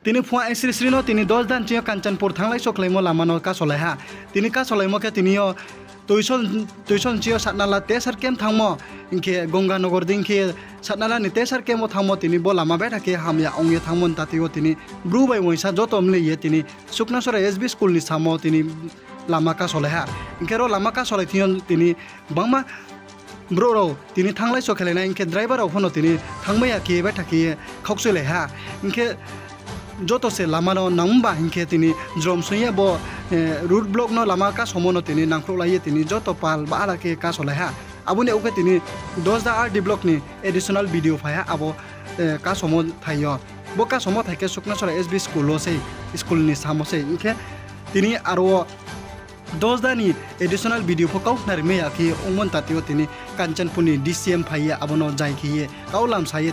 তিনি ফুয়া শ্রী শ্রীন তিনি 10 দান চিও কাঞ্চনপুর থাংলাই সকলাইমো লামানো কা সলাই হা তিনি কা সলাইমোকে তিনিও tuition চিও সাতনালা তেসার কেম থামো ইনকে গঙ্গানগর দিনকে সাতনালা নি তেসার কেমো থামো তিনি বলামা বেটাকে হামিয়া অঙ্গে থামন তাতিও তিনি ব্রুবাই মইসা যত আমলিয়ে তিনি সুকনাসরা এসবি স্কুল নি সামো তিনি লামা কা সলাই হা ইনকেরো লামা কা সলাই তিনি বাংমা ব্রো তিনি থাংলাই সখেলেনা ইনকে ড্রাইভার অফনো তিনি থাংমাইয়া কি বেটাকে খকসলে হা ইনকে যতসে লামানো নামবা হিংকে তিনি জম সইয়ে ব রুট ব্লক ন লামা কা সমনো তিনি নাংখলাইয়ে তিনি যত পাল বা আরাকে কা সলাই হা আবুনি ওকে তিনি 10 দা আর ডি ব্লক নি এডিশনাল ভিডিও ফায়া আবো কা সমো থাইয় ব কা সমো থাইকে সুকনাসরা এসবি স্কুল সেই স্কুল নি সামসে ইনকে তিনি আরো 10 দানি এডিশনাল ভিডিও ফকাউ নারমে আকি ওমন তাতিও তিনি কাঞ্চনপুনি ডিসিএম ফাইয়া আবনো যাইখিয়ে কাউলাম সাইয়ে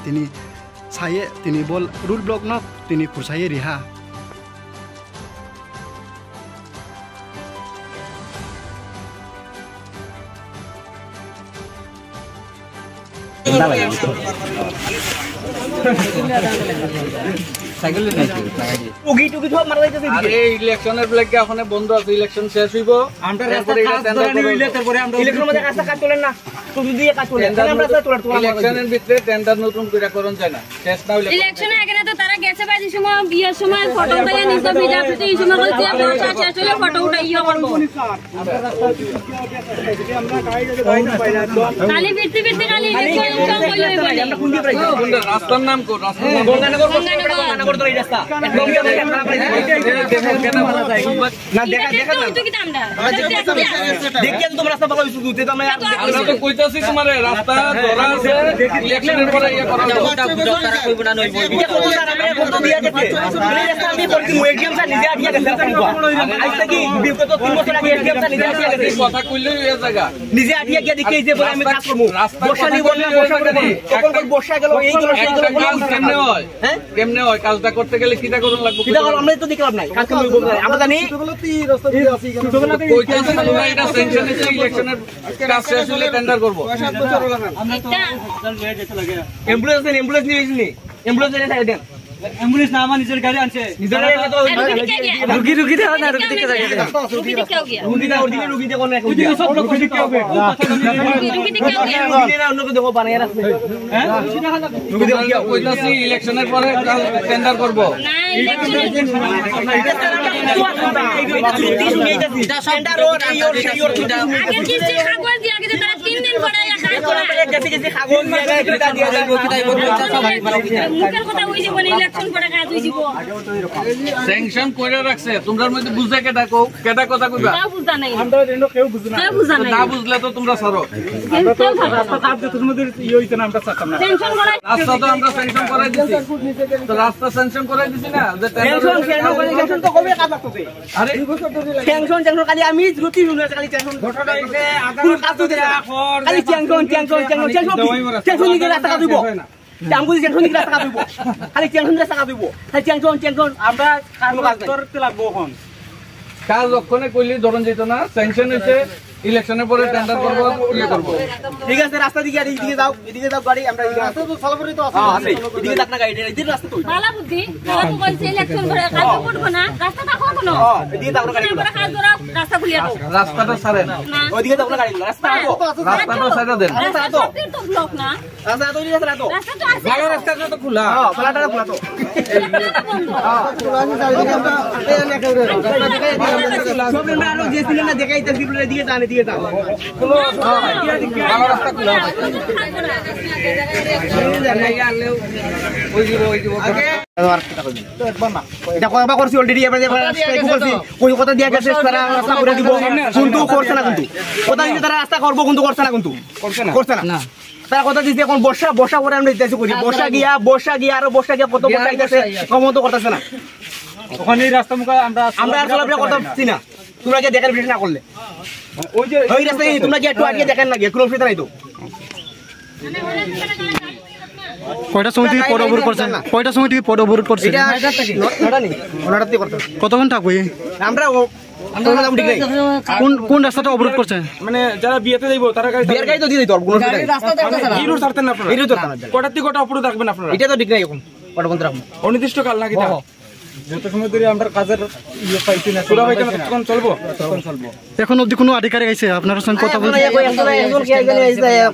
তিনি বল রুল ব্লক ন তিনি খুরসাইয়ে রিহা সাইকেল নাই ওগি টুকি সব মারা যাইতেছে আরে ইলেকশনের ব্ল্যাকে ওখানে বন্ধ আছে ইলেকশন শেষ হইব আমরা তারপরে ইলেকশনের মধ্যে কাজ চলেন না তুমি দিয়ে কাজ চলেন আমরা তো ইলেকশনের ভিতরে টেন্ডার নতুন করে করন যায় না শেষ না হইলে ইলেকশনের আগে না তো তারা গেছে বাজি সময় বিয়ের সময় ফটো উঠাইয়া নিতে ভিডিও ফটো এই সময় কইছে বর্ষা শেষ হলে ফটো উঠাইয়া করব খালি ফিরতে খালি ইলেকশন কইলে হইবে আমরা কোন দিকে আমরা রাস্তার নাম কো গঙ্গানগর ধরে এই রাস্তা না দেখা তো কি দামটা দেখিয়ে তো রাস্তা পাবো শুধুতে তো আমরা তো কইতাছি তোমারে রাস্তা ধরা আছে ইলেকশনের পরে ইয়া করা তারা কইব না নই বই কত দিয়া গেছে এই রাস্তা আমি করছি এটিএম টা নিজে আটিয়া গেছে আইছে কি বিগত 3 বছর আগে এটিএম টা নিজে আটিয়া গেছে কথা কইলে এই জায়গা নিজে আটিয়া গিয়া দেখে যে বলে আমি কাজ করব বর্ষা নি বললে বর্ষা করব তখন বর্ষা গেল এই গেল সেই গেল কেমনে হয় হ্যাঁ কেমনে হয় কাজটা করতে গেলে কিটা করুন লাগবে কিটা করব আমরা তো দেখলাম নাই কাজ করব আমরা জানি কইতাছি তোমরা এটা সেনশন এসে ইলেকশনের কাজ শেষ হলে টেন্ডার করব আমরা তো অ্যাম্বুলেন্স নিয়ে এসেনি অ্যাম্বুলেন্স এনে দেন অ্যাম্বুলেন্স না আমার নিজের গাড়ি আনছে নিজের রুগী দেও না রুগী দেখে যাবে রুগী না অরিজিনাল রুগী দেখো না রুগী সব লোক রুগী দেখে হবে রুগী দেখে রুগী না অন্য দেখো বানায় রাখছে হ্যাঁ রুগী দেখো কইতাছি ইলেকশনের পরে টেন্ডার করব না ইলেকশনের টেন্ডার ওর এই ওর সেই ওর আগে কিস্তি খাগল দিয়ে আগে তারা 3 দিন পরে কাজ করে গেছে খাগল দিয়ে এটা দিয়ে যাবে কিটাই করব মুখের কথা হইছে বলে ইলেকশন পরে কাজ হইছিবো স্যাংশন করে রাখছে তোমরার মধ্যে বুঝা কেডা কথা কইবা না বুঝা নাই আমরা রেন্ডো কেউ বুঝ না না বুঝলে তো তোমরা সরো আমরা তো রাস্তা কাজ দিতে তোমাদের ই হইছে না আমরা চাইতাম না স্যাংশন করা রাস্তা তো আমরা স্যাংশন করাই দিছি তো রাস্তা স্যাংশন করাই দিছি না যে স্যাংশন তো কবে কাজ করতে আরে স্যাংশন খালি আমি রুটি রুলে খালি স্যাংশন ঘটনা হইছে আগামী কাজ দিতে খালি স্যাংশন নিকে রাস্তা কাজ দিব আমগো স্যাংশন নিকে রাস্তা কাজ দিব খালি স্যাংশন রাস্তা কাজ দিব খালি স্যাংশন আমরা কাজ করতে লাগবো এখন কাজ ওখানে কইলে ধরন যেত না স্যাংশন হইছে ইলেকশনের পরে টেন্ডার করব ইয়ে করব ঠিক আছে রাস্তা দিকে এদিকে যাও গাড়ি আমরা রাস্তা তো সলভরি তো আছে এদিকে যাক না গাড়ি এদিকে রাস্তা তো ভালো বুদ্ধি তারা তো বলছে ইলেকশন করে কাজ করব না রাস্তা দেখো কোন এদিকে যাও গাড়ি আমরা কাজ ধরা রাস্তা খুলিয়া দাও রাস্তাটা ছাড়েন ওইদিকে যাও না গাড়ি রাস্তাটা ছাড়া দেন রাস্তা তো ব্লক না রাস্তা তো রাস্তা তো আছে ভালো রাস্তাটা তো খোলা হ্যাঁ খোলাটা খোলা তো সব আমরা আরো যে ছিল না দেখাইতেছি বলে এদিকে যান এদিকে যাও ভালো রাস্তা খোলা এটা কয়বার করছি অলরেডি ওই কথা দিয়া গেছে তারা রাস্তা করে দিব কিন্তু করছে না কিন্তু কথা দিতে তারা রাস্তা করবো কিন্তু করছে না কিন্তু করছে না তারা কথা দিচ্ছে এখন বর্ষা করে আমরা দিতেছি করি বর্ষা গিয়া আরো বর্ষা গিয়া কত বর্ষা আইতেছে কমতো করতেছে না ওখানে রাস্তা মুখা আমরা আর চলাফেরা করতে পারছি না তোমরা কি দেখার বিষয় না করলে ওই রাস্তায় তোমরা কি একটু আগে দেখেন না কোনো অসুবিধা নাই তো কয়টা সময় থেকে পদ অবরোধ করছেন এটা নটাতে করতে কত ঘন্টা কই আমরা কোন রাস্তাটা অবরোধ করছে মানে যারা বিয়েতে যাইবো তারা বিয়ের গাড়ি তো দিয়ে দিত রাস্তা হিরো ছাড়তেন না আপনারা হিরো ছাড়তেন না কটার থেকে কটা অপরাধ রাখবেন আপনারা এটা তো ঠিক নাই এখন কটা বন্ধ রাখবো অনির্দিষ্ট কাল নাকি যত সময় ধরে আমরা কাজের ইয়ে পাইছি না তোরা পাইছি না তখন চলবো এখন অবধি কোনো আধিকারিক আইছে আপনার সঙ্গে কথা বলছে?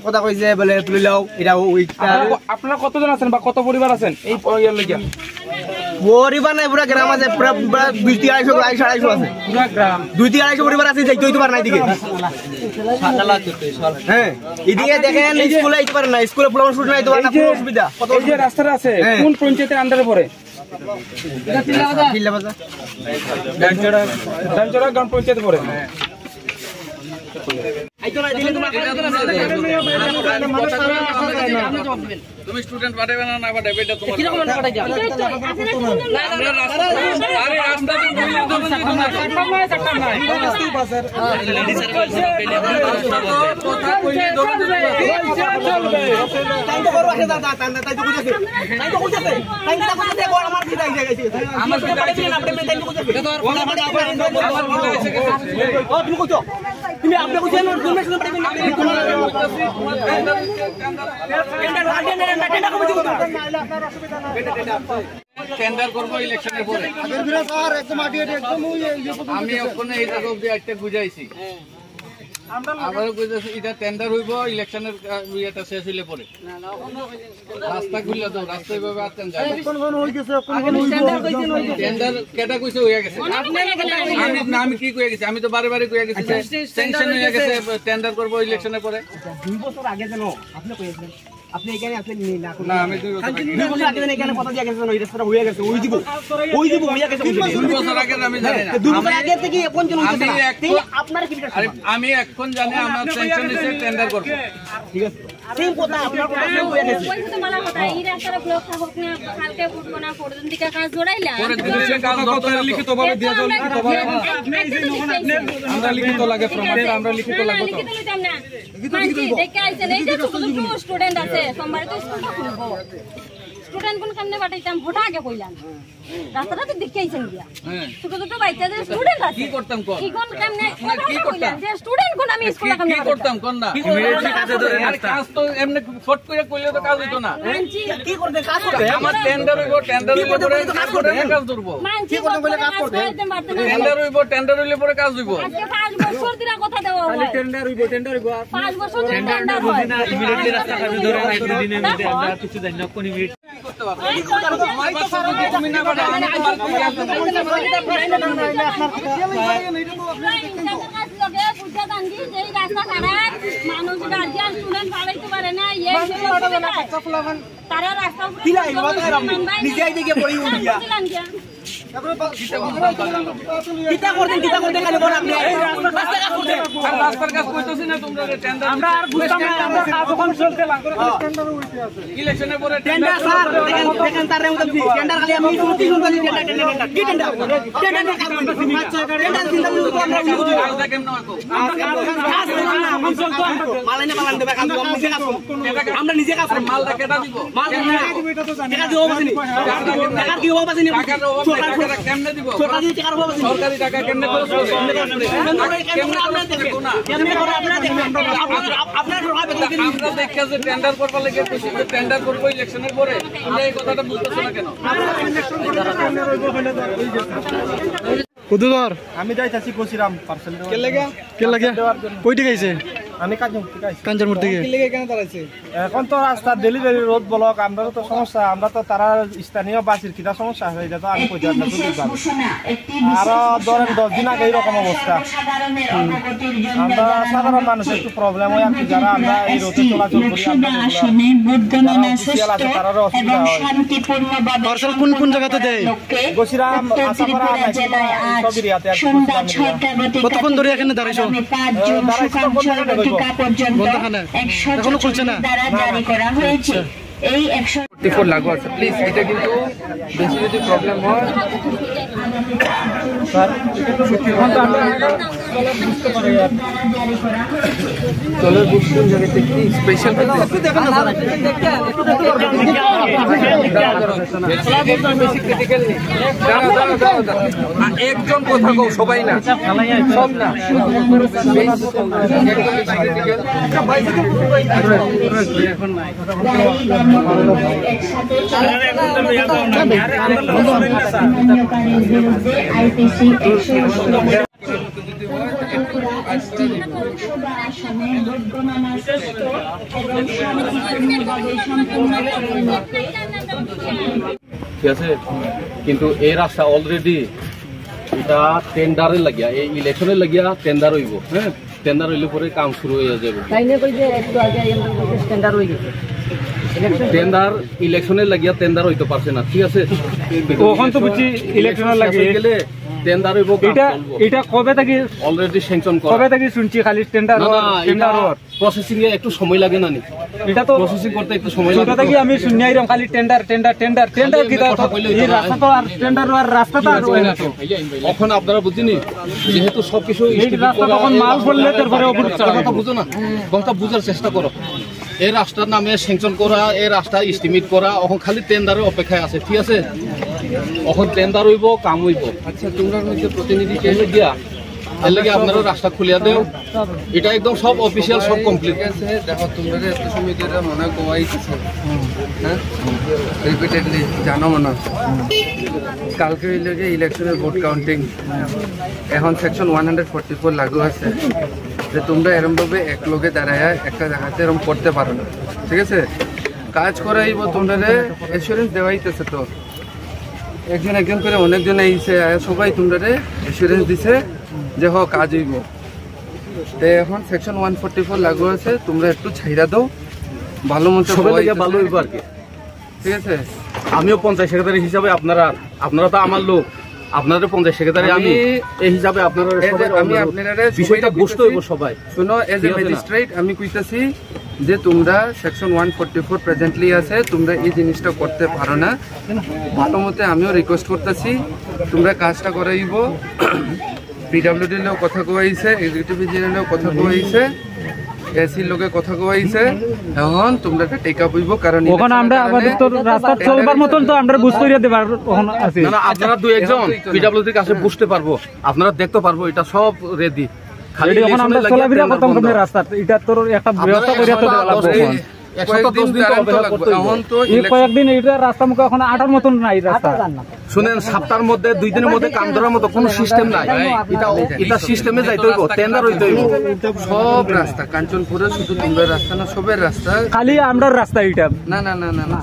কথা কইছে বলে তুলি লাও এটা ওইটা আপনারা কতজন আছেন বা কত পরিবার আছেন এই ইয়ার লাগিয়া? পরিবার নাই পুরা গ্রাম আছে পুরা 200-250 আছে পুরা গ্রাম 200-250 পরিবার আছে যাইতে হইতে পারে না এদিকে হ্যাঁ এদিকে দেখেন স্কুলে আইতে পারে না স্কুলে পোলাম শুট নাই তো না কোনো অসুবিধা কত এই যে রাস্তাটা আছে কোন পঞ্চায়েতের আন্ডারে পড়ে? কিল্লা বাজার ডানচড়া গ্রাম পঞ্চায়েত পড়ে। তুমি স্টুডেন্ট পাঠাবে না পাঠাবে এটা তোমার তুমি আপনি বুঝেন টেন্ডার করবো ইলেকশনের পরে আমি ওখানে এই জায়গা অব্দি একটা বুঝাইছি আবার বুঝাইছি এটা টেন্ডার হইব ইলেকশনের ইয়েটা শেষ হইলে পরে রাস্তা খুললে তো রাস্তা এইভাবে আছেন যায় টেন্ডার কেটা কইছে হইয়া গেছে আমি কি কইয়া গেছি আমি তো বারে বারে কইয়া গেছি স্যাংশন হইয়া গেছে টেন্ডার করবো ইলেকশনের পরে 2 বছর আগে জানো আপনি কইছেন আপনি এখানে আছেন না আমি 2 বছর আগে এখানে কথা দিয়া গেছেন ওই রাস্তাটা হয়ে গেছে ওই দিব হইয়া গেছে 2 বছর আগে আমি জানি না 2 বছর আগে থেকে এখন জন হইছে আপনার কি আরে আমি এখন জানি আমার স্যাংশন হইছে টেন্ডার করব ঠিক আছে সেম কথা আপনার কথা হয়ে গেছে ওই তো মালা কথা এই রাস্তার ব্লক থাকুক না কালকে ফুটবো না পরদিন থেকে কাজ জোড়াইলা পরে দিনের কাজ যত লিখিত ভাবে দিয়া যাও আমরা লিখিত লাগে প্রমাণ আমরা লিখিত লাগবে তো দেখে আইছেন এই যে ছোট ছোট স্টুডেন্ট আছে সোমবারে তো স্কুলটা খুলবো স্টুডেন্ট কোন কামনে পাঠাইতাম ভোটা আগে কইলাম রাস্তাটা তো দেখে আইছেন গিয়া ছোট ছোট বাচ্চাদের স্টুডেন্ট আছে কি করতাম কোন কি কোন কামনে কি করতাম যে স্টুডেন্ট কোন আমি স্কুলে কামনে কি করতাম কোন না ইমিডিয়েটলি কাজে ধরে কাজ তো এমনি ফট করে কইলে তো কাজ হইতো না কি করতে কাজ করতে আমার টেন্ডার হইব পরে কাজ করতে কাজ করব কি করতে বলে কাজ করতে টেন্ডার হইলে পরে কাজ হইব আজকে 5 বছর দিরা কথা দেওয়া হয় টেন্ডার হইব 5 বছর টেন্ডার হয় না ইমিডিয়েটলি রাস্তা কাজে ধরে না একটু দিনের মধ্যে আমরা কিছু জানি না কোন মিনিট করতে পারবো তুমি না পাঠাও আমি মানুষ গার্জিয়ান স্টুডেন্ট পালাইতে পারে না তারা রাস্তা নিজে দিকে পড়ি উঠিয়া কিটা করতে খালি বল আপনি রাস্তা কাজ করতে আর রাস্তার কাজ কইতেছি না তোমরা টেন্ডার আমরা আর বুঝতাম না আমরা কাজ যখন চলতে লাগবে টেন্ডার হইতে আছে ইলেকশনের পরে টেন্ডার স্যার দেখেন তার মধ্যে টেন্ডার খালি আমি শুনতে টেন্ডার কি টেন্ডার কাজ করতে টেন্ডার চিন্তা করতে আমরা কাজটা কেমন হতো আমরা নিজে কাজ করব মালটা কেটা দিব টাকা দিব বাসিনি টাকা দিব বাসিনি টাকা কেমনে দিব টাকা দিয়ে টাকা দিব বাসিনি সরকারি টাকা কেমনে খরচ করবে আমরা দেখে যে টেন্ডার করবার লাগে টেন্ডার করবো ইলেকশনের পরে এই কথাটা বুঝতেছো না কেন কুদুদর আমি যাইতাছি কইছিলাম পার্সেল কে লাগে কই থেকে আইছে আমি কাজম থেকে আইছি কাঞ্চনপুর থেকে এখন তো রাস্তা ডেলিভারি রোড ব্লক আমরা তো সমস্যা আমরা তো তারা স্থানীয় বাসির কিটা সমস্যা হয় এটা তো আমি কই দিলাম আর ধরেন 10 দিন আগে এরকম অবস্থা আমরা সাধারণ মানুষের একটু প্রবলেম হয় আর কি যারা আমরা এই রোডে চলাচল করি আমরা তারারও অসুবিধা হয় পার্সেল কোন কোন জায়গাতে দেয় গছিরাম আসাপাড়া সব এরিয়াতে আর কতক্ষণ ধরে এখানে দাঁড়াইছো এখনো খুলছে না লাগু আছে প্লিজ এটা কিন্তু বেশি যদি প্রবলেম হয় চলের বুক কোন জায়গা থেকে স্পেশাল একজন কথা কও সবাই না সব না একসাথে মান্যকারীর বিরুদ্ধে আইপিসি 100 লোকসভা আসনে ভোট গণনা এবং শান্তিপূর্ণভাবে সম্পন্ন করতে ঠিক আছে, কিন্তু এই রাস্তা অলরেডি এটা টেন্ডারে লাগিয়া, এই ইলেকশনের লাগিয়া টেন্ডার হইব। হ্যাঁ, টেন্ডার হইলে পরে কাম শুরু হয়ে যাবে। টেন্ডার ইলেকশনের লাগিয়া টেন্ডার হইতে পারছে না, ঠিক আছে। ওখান তো বুঝছি ইলেকশনের লাগে গেলে টেন্ডার হইব। এটা কবে থেকে অলরেডি স্যাংশন করা, কবে থেকে শুনছি খালি টেন্ডার প্রসেসিং এ একটু সময় লাগে না নি? এটা তো প্রসেসিং করতে একটু সময় লাগে। ছোট থেকে আমি শুনি আইরাম খালি টেন্ডার টেন্ডার টেন্ডার টেন্ডার কি কথা এই রাস্তা তো আর টেন্ডার আর রাস্তা তো আর হয় না। এখন আপনারা বুঝিনি, যেহেতু সবকিছু এই রাস্তা তখন মাল পড়লে তারপরে উপর কথা বুঝো না, কথা বুঝার চেষ্টা করো। এই রাস্তার নামে স্যাংশন করা, এই রাস্তা এস্টিমেট করা, এখন খালি টেন্ডারের অপেক্ষায় আছে, ঠিক আছে। এখন টেন্ডার হইব, কাম হইব। আচ্ছা, তোমরা মধ্যে প্রতিনিধি কেমন দিয়া এর লাগে আপনারা রাস্তা খুলিয়া দেও, এটা একদম সব অফিসিয়াল, সব কমপ্লিট আছে। দেখো তোমরা এত সময় ধরে মনে কোয়াইতেছো, হ্যাঁ, রিপিটেডলি জানো মনে কালকে হইলে যে ইলেকশনের ভোট কাউন্টিং, এখন সেকশন 144 লাগু আছে, যে তোমরা এরমভাবে এক লোকে দাঁড়ায় একটা জায়গাতে এরম করতে পারো না, ঠিক আছে। কাজ করাইব, তোমরা এসুরেন্স দেওয়াইতেছে, তো একজন একজন করে অনেকজন আইছে, সবাই তোমরা এসুরেন্স দিছে যে হ কাজ হইব। তো এখন সেকশন 144 লাগু আছে, তোমরা একটু ছাইরা দাও, ভালো মতো ভালো হইব আর কি, ঠিক আছে। আমিও পঞ্চায়েত সেক্রেটারি হিসাবে আপনারা তো আমার লোক, আপনাদের পঞ্চায়েত সেক্রেটারি আমি, এই হিসাবে আপনারা আমি আপনারা বিষয়টা বুঝতে হইব সবাই। শুনো, এজ এ ম্যাজিস্ট্রেট আমি কইতাছি যে তোমরা সেকশন 144 প্রেজেন্টলি আছে, তোমরা এই জিনিসটা করতে পারো না, ভালো মতো আমিও রিকোয়েস্ট করতেছি তোমরা কাজটা করাইব। পিডব্লিউডি লোক কথা কোয়াইছে, এক্সিকিউটিভ ইঞ্জিনিয়ারের কথা কোয়াইছে, এসির লোকে কথা কোয়াইছে, এখন তোমরা টেক আপ হইব। কারণ ওখানে আমরা আমাদের তো রাস্তা চলবার মতন তো আমরা বুঝ করিয়া দেবার ওখানে আছে না, আপনারা দুই একজন পিডব্লিউডির কাছে বুঝতে পারবো, আপনারা দেখতে পারবো, এটা সব রেডি। খালি এখন আমরা চলাফেরা করতাম কোন রাস্তা, এটা তোর একটা ব্যবস্থা করিয়া তো দেওয়া লাগবে। কয়েকদিন এটা রাস্তা মুখে এখন আটার মতন নাই রাস্তা। শুনেন, সপ্তাহের মধ্যে 2 দিনের মধ্যে কাম ধরার মতো কোনো সিস্টেম নাই, এটা সিস্টেমে যাইতে হইব, টেন্ডার হইতে হইব। সব রাস্তা কাঞ্চনপুরে শুধু তোমরা রাস্তা না, সবের রাস্তা, খালি আমরা রাস্তা এটা না না না না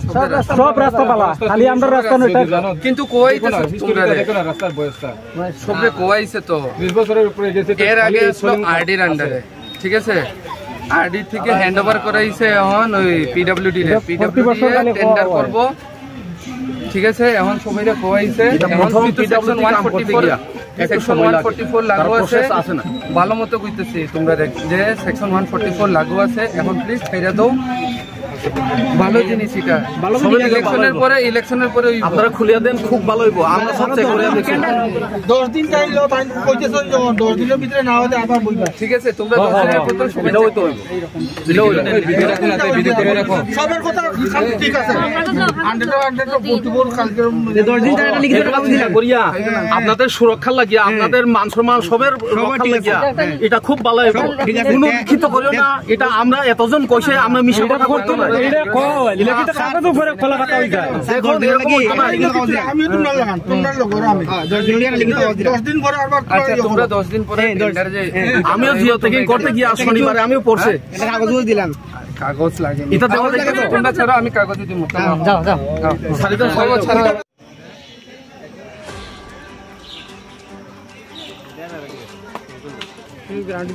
সব রাস্তা পালা, খালি আমরা রাস্তা না। কিন্তু কোয়াইতেছে তোমরা রাস্তার ব্যবস্থা সবে কোয়াইছে, তো 20 বছরের উপরে গেছে। এর আগে ছিল আরডির আন্ডারে, ঠিক আছে, আরডি থেকে হ্যান্ড ওভার করাইছে, এখন ওই পিডব্লিউডি টেন্ডার করব, ঠিক আছে। এখন সময়টা কোয়াইছে, এখন সেকশন 144 লাগু আছে, ভালো মতো কইতেছি তোমরা যে সেকশন 144 লাগু আছে, এখন প্লিজ খাইরা দাও, ভালো জিনিস এটা। ইলেকশনের পরে আপনারা খুলিয়া দেন, খুব ভালো হইব। আমরা সব চেক করে দেখি 10 দিন চাইলো, তাই কইতেছ 10 দিনের ভিতরে না হলে আবার বইবা, ঠিক আছে। তোমরা 10 দিনের ভিতরে সুবিধা হইতো, ভিডিও করে রাখো, সবার কথা ঠিক আছে। 100 কালকে 10 দিন টাকা লিখে টাকা দিলা করিয়া আপনাদের সুরক্ষা লাগিয়া, আপনাদের মান সম্মান সবের রক্ষা লাগিয়া, এটা খুব ভালো হইব। কোনো লিখিত করিও না, এটা আমরা এতজন কইছে, আমরা মিশে কথা করতে না। এটা কই লিখিত কাগজ উপরে খোলা কথা হই যায়, আমি তোমরা লাগান, তোমরা লগর আমি 10 দিন পরে আবার। আচ্ছা, তোমরা 10 দিন পরে টেন্ডার যে আমিও জিও থেকে করতে গিয়া শনিবারে আমিও পড়ছে, এটা কাগজ দিলাম, কাগজ লাগে এটা দেওয়া যায়, তোমরা ছাড়া আমি কাগজ দিই। যাও যাও সারিদা সব ছাড়া গ্রাউন্ড